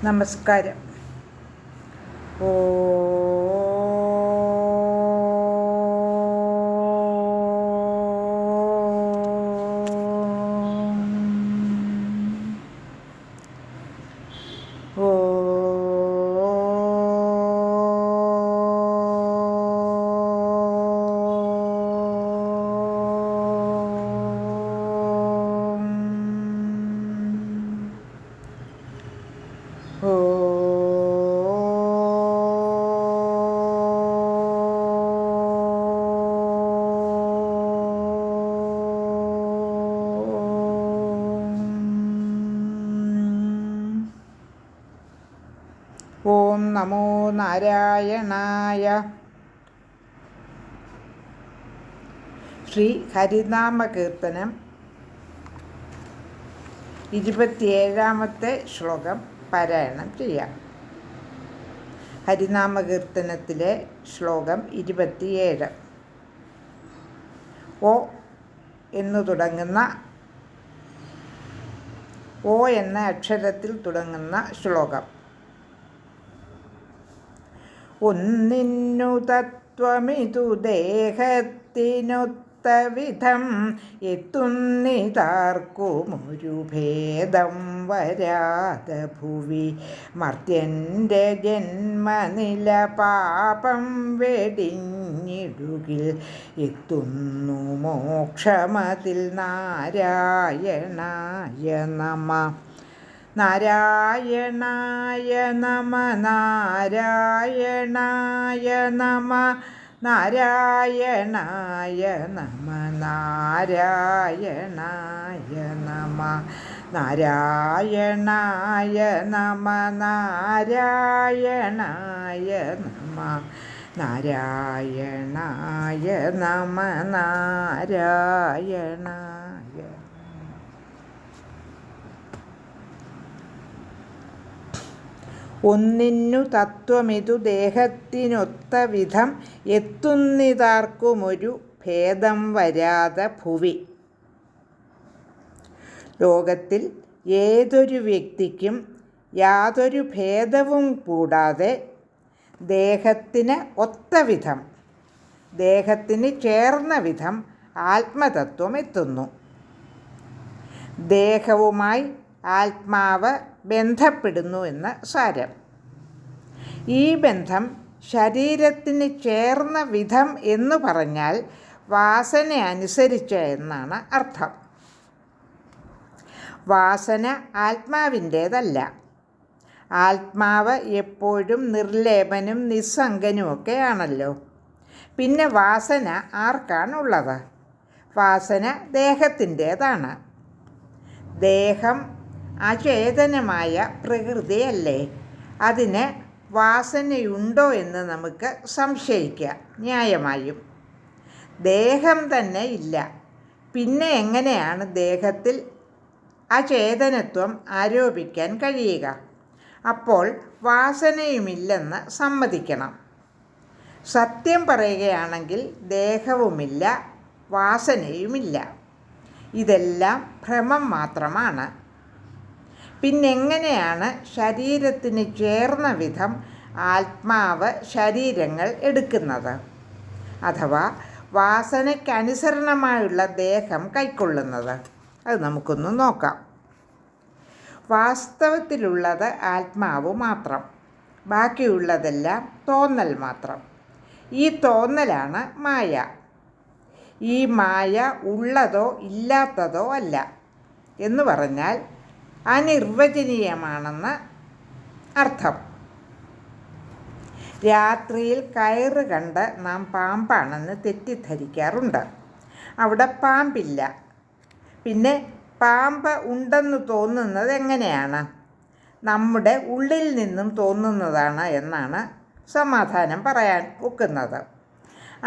നമസ്കാരം. ഓ ഓം നമോ നാരായണായ. ശ്രീ ഹരിനാമകീർത്തനം 27-ാമത്തെ ശ്ലോകം പാരായണം ചെയ്യാം. ഹരിനാമകീർത്തനത്തിലെ ശ്ലോകം 27. ഓ എന്ന അക്ഷരത്തിൽ തുടങ്ങുന്ന ശ്ലോകം. ഒന്നിന്നു തത്വമിതു ദേഹത്തിനൊത്ത വിധം എത്തുന്നിതാർക്കുമൊരു ഭേദം വരാത ഭുവി മർത്യൻ്റെ ജന്മനില പാപം വെടിഞ്ഞിടുകിൽ എത്തുന്നു മോക്ഷമതിൽ നാരായണായ നമ. നാരായണായ നമ. നാരായണായ നമ. നാരായണായ നമ. നാരായണായ നമ. നാരായണായ നമ. നാരായണായ നമ. നാരായണായ നമ. നാരായണായ. ഒന്നിന്നു തത്വമിതു ദേഹത്തിനൊത്ത വിധം എത്തുന്നിതാർക്കുമൊരു ഭേദം വരാതെ ഭുവി. ലോകത്തിൽ ഏതൊരു വ്യക്തിക്കും യാതൊരു ഭേദവും കൂടാതെ ദേഹത്തിന് ഒത്ത വിധം, ദേഹത്തിന് ചേർന്ന വിധം ആത്മതത്വം എത്തുന്നു. ദേഹവുമായി ആത്മാവ് ബന്ധപ്പെടുന്നു എന്ന് സാരം. ഈ ബന്ധം ശരീരത്തിന് ചേർന്ന വിധം എന്ന് പറഞ്ഞാൽ വാസന അനുസരിച്ച് എന്നാണ് അർത്ഥം. വാസന ആത്മാവിൻ്റേതല്ല. ആത്മാവ് എപ്പോഴും നിർലേപനും നിസ്സംഗനുമൊക്കെയാണല്ലോ. പിന്നെ വാസന ആർക്കാണുള്ളത്? വാസന ദേഹത്തിൻ്റേതാണ്. ദേഹം അചേതനമായ പ്രകൃതിയല്ലേ. അതിന് വാസനയുണ്ടോ എന്ന് നമുക്ക് സംശയിക്കാം, ന്യായമായും. ദേഹം തന്നെ ഇല്ല, പിന്നെ എങ്ങനെയാണ് ദേഹത്തിൽ അചേതനത്വം ആരോപിക്കാൻ കഴിയുക? അപ്പോൾ വാസനയുമില്ലെന്ന് സമ്മതിക്കണം. സത്യം പറയുകയാണെങ്കിൽ ദേഹവുമില്ല, വാസനയുമില്ല. ഇതെല്ലാം ഭ്രമം മാത്രമാണ്. പിന്നെങ്ങനെയാണ് ശരീരത്തിന് ചേർന്ന വിധം ആത്മാവ് ശരീരങ്ങൾ എടുക്കുന്നത്, അഥവാ വാസനയ്ക്കനുസരണമായുള്ള ദേഹം കൈക്കൊള്ളുന്നത്? അത് നമുക്കൊന്ന് നോക്കാം. വാസ്തവത്തിലുള്ളത് ആത്മാവ് മാത്രം, ബാക്കിയുള്ളതെല്ലാം തോന്നൽ മാത്രം. ഈ തോന്നലാണ് മായ. ഈ മായ ഉള്ളതോ ഇല്ലാത്തതോ അല്ല, എന്ന് പറഞ്ഞാൽ അനിർവചനീയമാണെന്ന് അർത്ഥം. രാത്രിയിൽ കയറ് കണ്ട് നാം പാമ്പാണെന്ന് തെറ്റിദ്ധരിക്കാറുണ്ട്. അവിടെ പാമ്പില്ല. പിന്നെ പാമ്പ് ഉണ്ടെന്ന് തോന്നുന്നത് എങ്ങനെയാണ്? നമ്മുടെ ഉള്ളിൽ നിന്നും തോന്നുന്നതാണ് എന്നാണ് സമാധാനം പറയാൻ ഒക്കുന്നത്.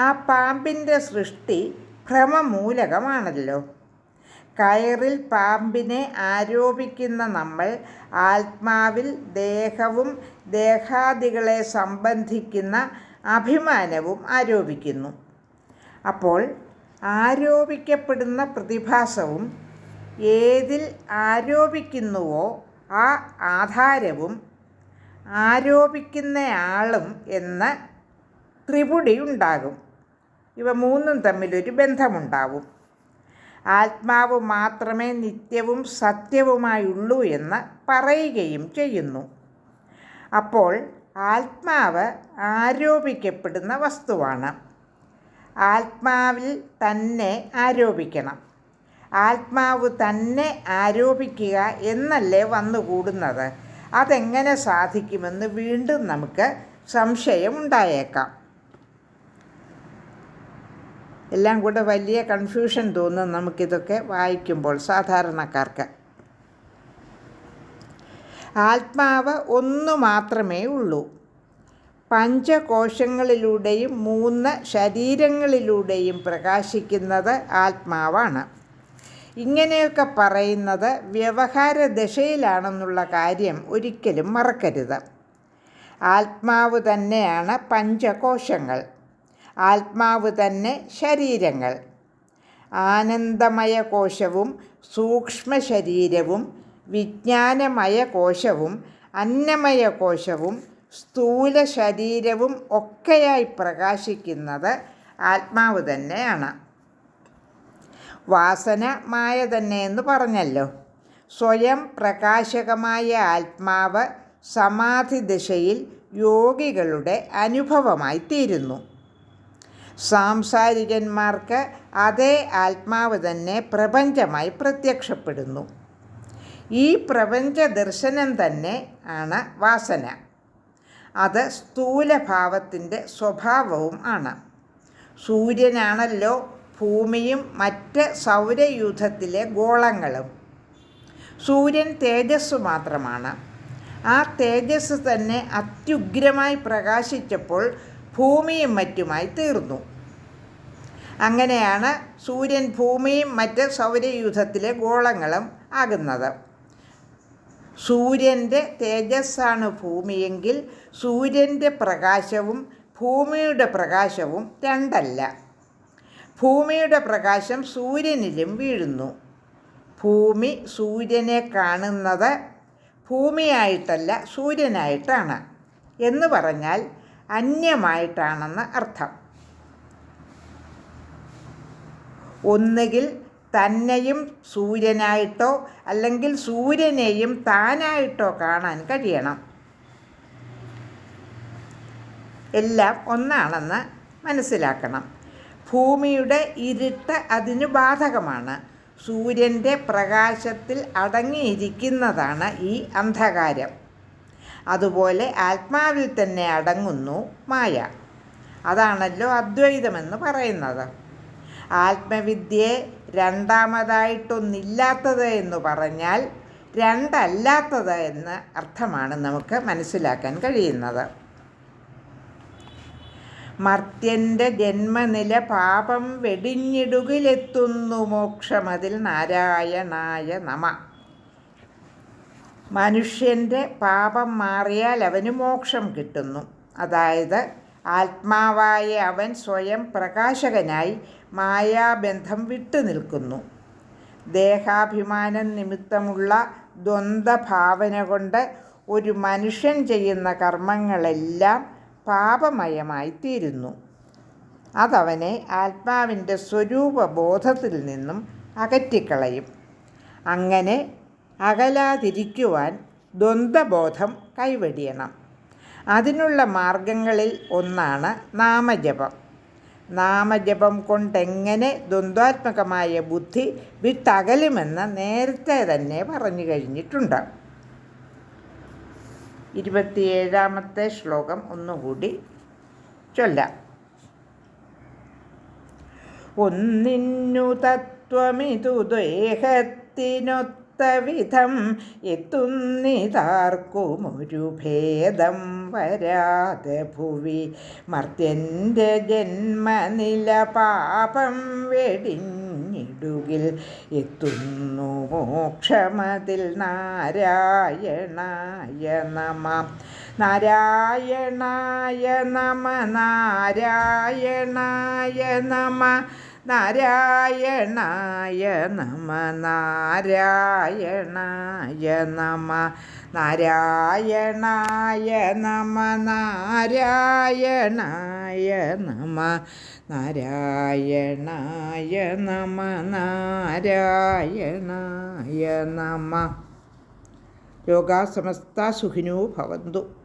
ആ പാമ്പിൻ്റെ സൃഷ്ടി ഭ്രമമൂലകമാണല്ലോ. കയറിൽ പാമ്പിനെ ആരോപിക്കുന്ന നമ്മൾ ആത്മാവിൽ ദേഹവും ദേഹാദികളെ സംബന്ധിക്കുന്ന അഭിമാനവും ആരോപിക്കുന്നു. അപ്പോൾ ആരോപിക്കപ്പെടുന്ന പ്രതിഭാസവും ഏതിൽ ആരോപിക്കുന്നുവോ ആ ആധാരവും ആരോപിക്കുന്നയാളും എന്ന ത്രിപുടി ഉണ്ടാകും. ഇവ മൂന്നും തമ്മിലൊരു ബന്ധമുണ്ടാവും. ആത്മാവ് മാത്രമേ നിത്യവും സത്യവുമായുള്ളൂ എന്ന് പറയുകയും ചെയ്യുന്നു. അപ്പോൾ ആത്മാവ് ആരോപിക്കപ്പെടുന്ന വസ്തുവാണ്. ആത്മാവിൽ തന്നെ ആരോപിക്കണം. ആത്മാവ് തന്നെ ആരോപിക്കുക എന്നല്ലേ വന്നുകൂടുന്നത്. അതെങ്ങനെ സാധിക്കുമെന്ന് വീണ്ടും നമുക്ക് സംശയമുണ്ടായേക്കാം. എല്ലാം കൂടെ വലിയ കൺഫ്യൂഷൻ തോന്നും നമുക്കിതൊക്കെ വായിക്കുമ്പോൾ സാധാരണക്കാർക്ക്. ആത്മാവ് ഒന്നു മാത്രമേ ഉള്ളൂ. പഞ്ചകോശങ്ങളിലൂടെയും 3 ശരീരങ്ങളിലൂടെയും പ്രകാശിക്കുന്നത് ആത്മാവാണ്. ഇങ്ങനെയൊക്കെ പറയുന്നത് വ്യവഹാര ദശയിലാണെന്നുള്ള കാര്യം ഒരിക്കലും മറക്കരുത്. ആത്മാവ് തന്നെയാണ് പഞ്ചകോശങ്ങൾ. ആത്മാവ് തന്നെ ശരീരങ്ങൾ. ആനന്ദമയ കോശവും സൂക്ഷ്മ ശരീരവും വിജ്ഞാനമയ കോശവും അന്നമയ കോശവും സ്ഥൂല ശരീരവും ഒക്കെയായി പ്രകാശിക്കുന്നത് ആത്മാവ് തന്നെയാണ്. വാസന മായ തന്നെ എന്ന് പറഞ്ഞല്ലോ. സ്വയം പ്രകാശകമായ ആത്മാവ് സമാധി ദശയിൽ യോഗികളുടെ അനുഭവമായി തീരുന്നു. സാംസാരികന്മാർക്ക് അതേ ആത്മാവ് തന്നെ പ്രപഞ്ചമായി പ്രത്യക്ഷപ്പെടുന്നു. ഈ പ്രപഞ്ച ദർശനം തന്നെ ആണ് വാസന. അത് സ്ഥൂലഭാവത്തിൻ്റെ സ്വഭാവവും ആണ്. സൂര്യനാണല്ലോ ഭൂമിയും മറ്റ് സൗരയൂഥത്തിലെ ഗോളങ്ങളും. സൂര്യൻ തേജസ് മാത്രമാണ്. ആ തേജസ് തന്നെ അത്യുഗ്രമായി പ്രകാശിച്ചപ്പോൾ ഭൂമിയും മറ്റുമായി തീർന്നു. അങ്ങനെയാണ് സൂര്യൻ ഭൂമിയും മറ്റ് സൗരയൂഥത്തിലെ ഗോളങ്ങളും ആകുന്നത്. സൂര്യൻ്റെ തേജസ്സാണ് ഭൂമിയെങ്കിൽ സൂര്യൻ്റെ പ്രകാശവും ഭൂമിയുടെ പ്രകാശവും രണ്ടല്ല. ഭൂമിയുടെ പ്രകാശം സൂര്യനിലും വീഴുന്നു. ഭൂമി സൂര്യനെ കാണുന്നത് ഭൂമിയായിട്ടല്ല സൂര്യനായിട്ടാണ് എന്ന് പറഞ്ഞാൽ അന്യമായിട്ടാണെന്ന് അർത്ഥം. ഒന്നുകിൽ തന്നെയും സൂര്യനായിട്ടോ അല്ലെങ്കിൽ സൂര്യനെയും താനായിട്ടോ കാണാൻ കഴിയണം. എല്ലാം ഒന്നാണെന്ന് മനസ്സിലാക്കണം. ഭൂമിയുടെ ഇരുട്ട് അതിന് ബാധകമാണ്. സൂര്യൻ്റെ പ്രകാശത്തിൽ അടങ്ങിയിരിക്കുന്നതാണ് ഈ അന്ധകാരം. അതുപോലെ ആത്മാവിൽ തന്നെ അടങ്ങുന്നു മായ. അതാണല്ലോ അദ്വൈതമെന്ന് പറയുന്നത്. ആത്മവിദ്യയെ രണ്ടാമതായിട്ടൊന്നില്ലാത്തത് എന്ന് പറഞ്ഞാൽ രണ്ടല്ലാത്തത് എന്ന അർത്ഥമാണ് നമുക്ക് മനസ്സിലാക്കാൻ കഴിയുന്നത്. മർത്യൻ്റെ ജന്മനില പാപം വെടിഞ്ഞിടുകിലെത്തുന്നു മോക്ഷമതിൽ നാരായണായ നമ. മനുഷ്യൻ്റെ പാപം മാറിയാൽ അവന് മോക്ഷം കിട്ടുന്നു. അതായത് ആത്മാവായ അവൻ സ്വയം പ്രകാശകനായി മായാബന്ധം വിട്ടുനിൽക്കുന്നു. ദേഹാഭിമാനം നിമിത്തമുള്ള ദ്വന്ദ്ഭാവന കൊണ്ട് ഒരു മനുഷ്യൻ ചെയ്യുന്ന കർമ്മങ്ങളെല്ലാം പാപമയമായി തീരുന്നു. അതവനെ ആത്മാവിൻ്റെ സ്വരൂപബോധത്തിൽ നിന്നും അകറ്റിക്കളയും. അങ്ങനെ അകലാതിരിക്കുവാൻ ദ്വന്ദ്ബോധം കൈവെടിയണം. അതിനുള്ള മാർഗങ്ങളിൽ ഒന്നാണ് നാമജപം. നാമജപം കൊണ്ടെങ്ങനെ ദ്വന്ദ്വാത്മകമായ ബുദ്ധി വിട്ടകലുമെന്ന് നേരത്തെ തന്നെ പറഞ്ഞു കഴിഞ്ഞിട്ടുണ്ട്. 27ാമത്തെ ശ്ലോകം ഒന്നുകൂടി ചൊല്ലാം. ഒന്നിന്നു തത്വമിതു ദേഹത്തിനൊത്ത വിധം എത്തുന്നിതാർക്കുമൊരു ഭേദം വരാതെ ഭുവി മർത്യൻ്റെ ജന്മനില പാപം വെടിഞ്ഞിടുകിൽ എത്തുന്നു മോക്ഷമതിൽ നാരായണായ നമ. നാരായണായ നമ. നാരായണായ നമ. നാരായണായ നമ നാരായണായ നമ നാരായണായ നമ നാരായണായ നമ നാരായണായ നമ നാരായണായ നമ. ലോകാ സമസ്ത സുഖിനോ ഭവന്തു.